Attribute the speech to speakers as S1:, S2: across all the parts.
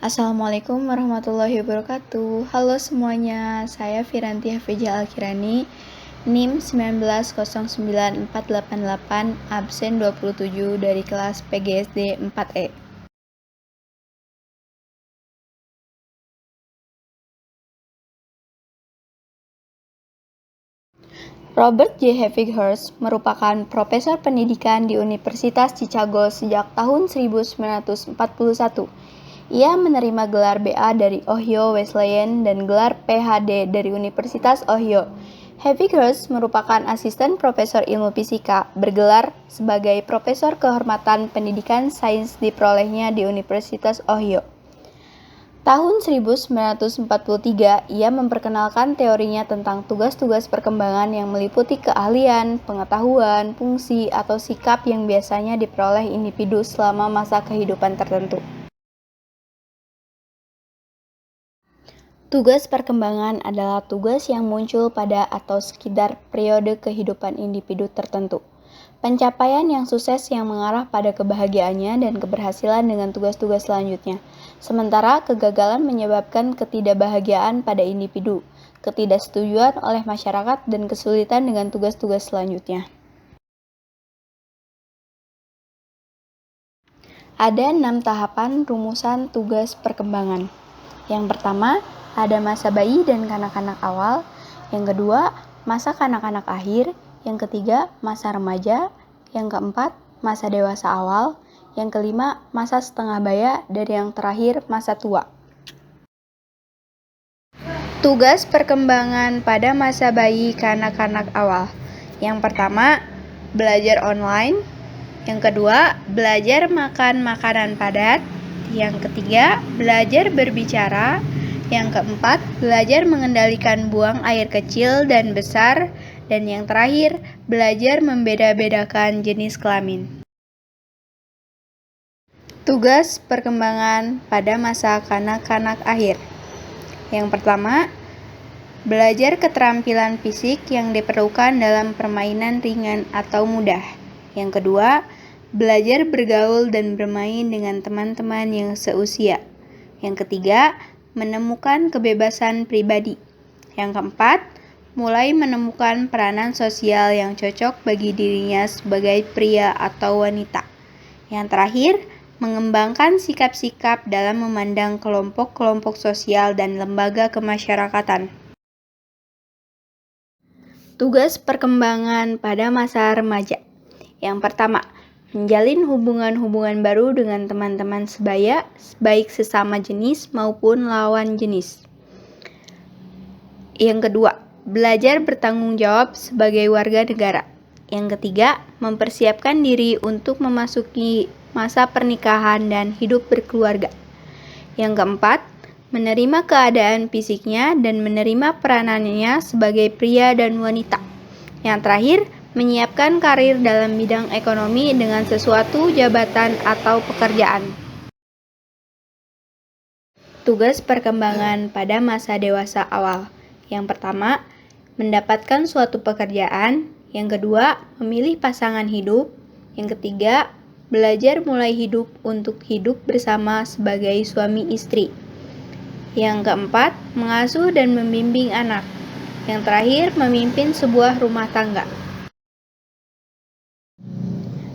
S1: Assalamualaikum warahmatullahi wabarakatuh. Halo semuanya, saya Firanti Hafizah Al-Kirani, NIM 1909488, absen 27 dari kelas PGSD 4E. Robert J. Hurst merupakan profesor pendidikan di Universitas Chicago sejak tahun 1941. Ia menerima gelar BA dari Ohio Wesleyan dan gelar PhD dari Universitas Ohio. Hurst merupakan asisten profesor ilmu fisika, bergelar sebagai profesor kehormatan pendidikan sains diperolehnya di Universitas Ohio. Tahun 1943, ia memperkenalkan teorinya tentang tugas-tugas perkembangan yang meliputi keahlian, pengetahuan, fungsi, atau sikap yang biasanya diperoleh individu selama masa kehidupan tertentu. Tugas perkembangan adalah tugas yang muncul pada atau sekitar periode kehidupan individu tertentu. Pencapaian yang sukses yang mengarah pada kebahagiaannya dan keberhasilan dengan tugas-tugas selanjutnya. Sementara kegagalan menyebabkan ketidakbahagiaan pada individu, ketidaksetujuan oleh masyarakat, dan kesulitan dengan tugas-tugas selanjutnya. Ada 6 tahapan rumusan tugas perkembangan. Yang pertama, ada masa bayi dan kanak-kanak awal. Yang kedua, masa kanak-kanak akhir. Yang ketiga, masa remaja. Yang keempat, masa dewasa awal. Yang kelima, masa setengah baya. Dan yang terakhir, masa tua. Tugas perkembangan pada masa bayi kanak-kanak awal. Yang pertama, belajar online. Yang kedua, belajar makan makanan padat. Yang ketiga, belajar berbicara. Yang keempat, belajar mengendalikan buang air kecil dan besar. Dan yang terakhir, belajar membeda-bedakan jenis kelamin. Tugas perkembangan pada masa kanak-kanak akhir. Yang pertama, belajar keterampilan fisik yang diperlukan dalam permainan ringan atau mudah. Yang kedua, belajar bergaul dan bermain dengan teman-teman yang seusia. Yang ketiga, menemukan kebebasan pribadi. Yang keempat, mulai menemukan peranan sosial yang cocok bagi dirinya sebagai pria atau wanita. Yang terakhir, mengembangkan sikap-sikap dalam memandang kelompok-kelompok sosial dan lembaga kemasyarakatan. Tugas perkembangan pada masa remaja. Yang pertama, menjalin hubungan-hubungan baru dengan teman-teman sebaya, baik sesama jenis maupun lawan jenis. Yang kedua, belajar bertanggung jawab sebagai warga negara. Yang ketiga, mempersiapkan diri untuk memasuki masa pernikahan dan hidup berkeluarga. Yang keempat, menerima keadaan fisiknya dan menerima peranannya sebagai pria dan wanita. Yang terakhir, menyiapkan karir dalam bidang ekonomi dengan sesuatu jabatan atau pekerjaan. Tugas perkembangan pada masa dewasa awal. Yang pertama, mendapatkan suatu pekerjaan. Yang kedua, memilih pasangan hidup. Yang ketiga, belajar mulai hidup untuk hidup bersama sebagai suami istri. Yang keempat, mengasuh dan membimbing anak. Yang terakhir, memimpin sebuah rumah tangga.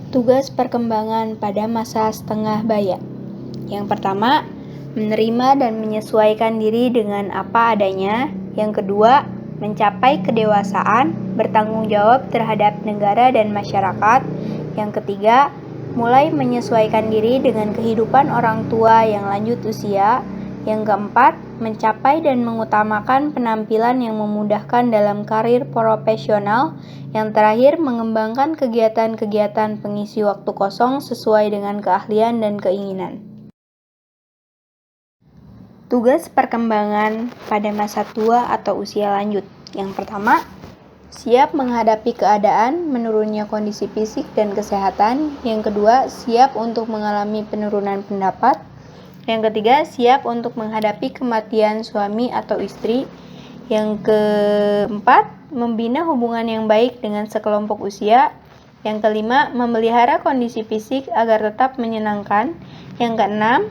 S1: Tugas perkembangan pada masa setengah baya. Yang pertama, menerima dan menyesuaikan diri dengan apa adanya. Yang kedua, mencapai kedewasaan, bertanggung jawab terhadap negara dan masyarakat. Yang ketiga, mulai menyesuaikan diri dengan kehidupan orang tua yang lanjut usia. Yang keempat, mencapai dan mengutamakan penampilan yang memudahkan dalam karir profesional. Yang terakhir, mengembangkan kegiatan-kegiatan pengisi waktu kosong sesuai dengan keahlian dan keinginan. Tugas perkembangan pada masa tua atau usia lanjut. Yang pertama, siap menghadapi keadaan menurunnya kondisi fisik dan kesehatan. Yang kedua, siap untuk mengalami penurunan pendapat. Yang ketiga, siap untuk menghadapi kematian suami atau istri. Yang keempat, membina hubungan yang baik dengan sekelompok usia. Yang kelima, memelihara kondisi fisik agar tetap menyenangkan. Yang keenam,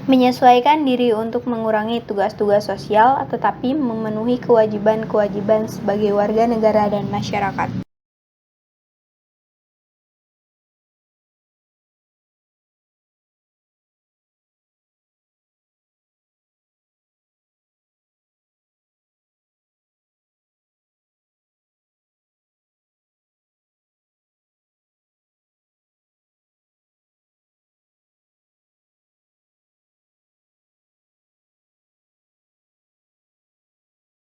S1: menyesuaikan diri untuk mengurangi tugas-tugas sosial, tetapi memenuhi kewajiban-kewajiban sebagai warga negara dan masyarakat.